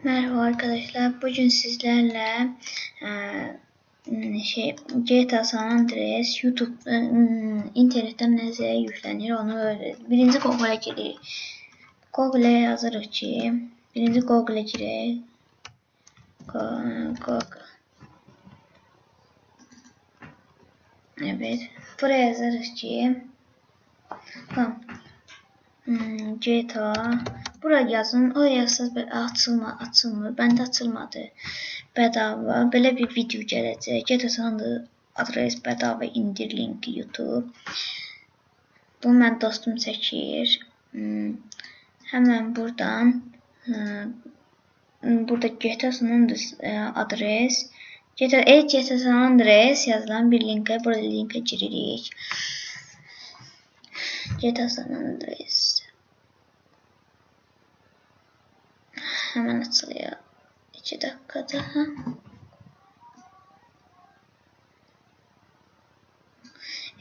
Merhaba arkadaşlar. Bugün sizlerle GTA San Andreas YouTube internetten nəzəyə yüklənir onu öğrenir. Birinci Google'a giririk. Google'a yazırıq ki, birinci Google'a girək. Google. Evet. Buraya yazırıq ki, tamam. GTA. Buraya yazın. O yazsaz açılmır. Bəndə açılmadı. Bedava. Belə bir video gələcək. GTA San Andreas bedava indir linki YouTube. Bunu mən dostum çəkir. Hemen buradan burada GTA San Andreas adres. GTA San Andreas yazılan bir linke. Burada linke giririk. GTA San Andreas. Hemen açılıyor. 2 dakikada.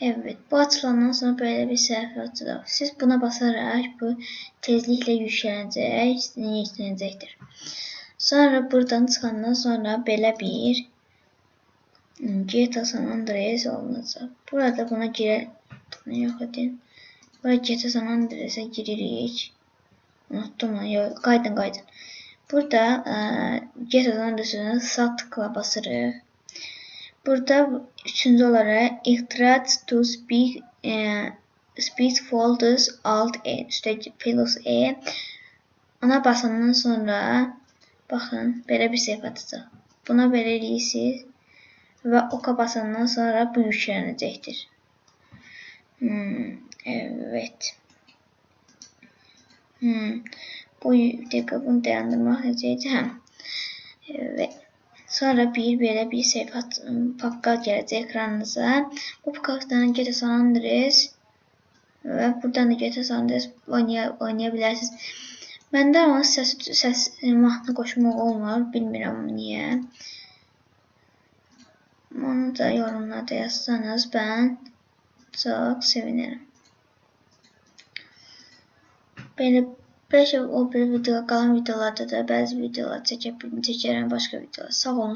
Evet, bu açılandan sonra böyle bir sayfa açılır. Siz buna basarak bu tezlikle yüklənəcəkdir. Sonra buradan çıxandan sonra belə bir GTA San Andreas alınacaq. Burada buna girək. Bunu yox edin. Burada GTA San Andreas'a giririk. Unuttum onu. Yok, qaydın. Burada GTA San Andreas'a sağ tıkla basırıq. Burada üçüncü olarak ihtiyaç to speed folders alt E üstteki plus E ona basandan sonra bakın böyle bir sayfa atacaq. Buna belə eləyirsiniz ve oka basandan sonra bu yüklənəcəkdir. Evet. Bu dakika bunu dayandırmaq necəyəcək? Evet. Sonra belə bir sayfa pakka gələcək ekranınıza. Bu pakkadan GTA San Andreas və buradan da GTA San Andreas oynaya bilərsiniz. Məndə onun səs mahnı qoşmaq olmur. Bilmirəm niyə. Onu da yorumlarda yazsanız ben çok sevinirim. Belə o bir video, qalan videolarda da bəzi videolar çəkərəm, başqa videolar. Sağ olun.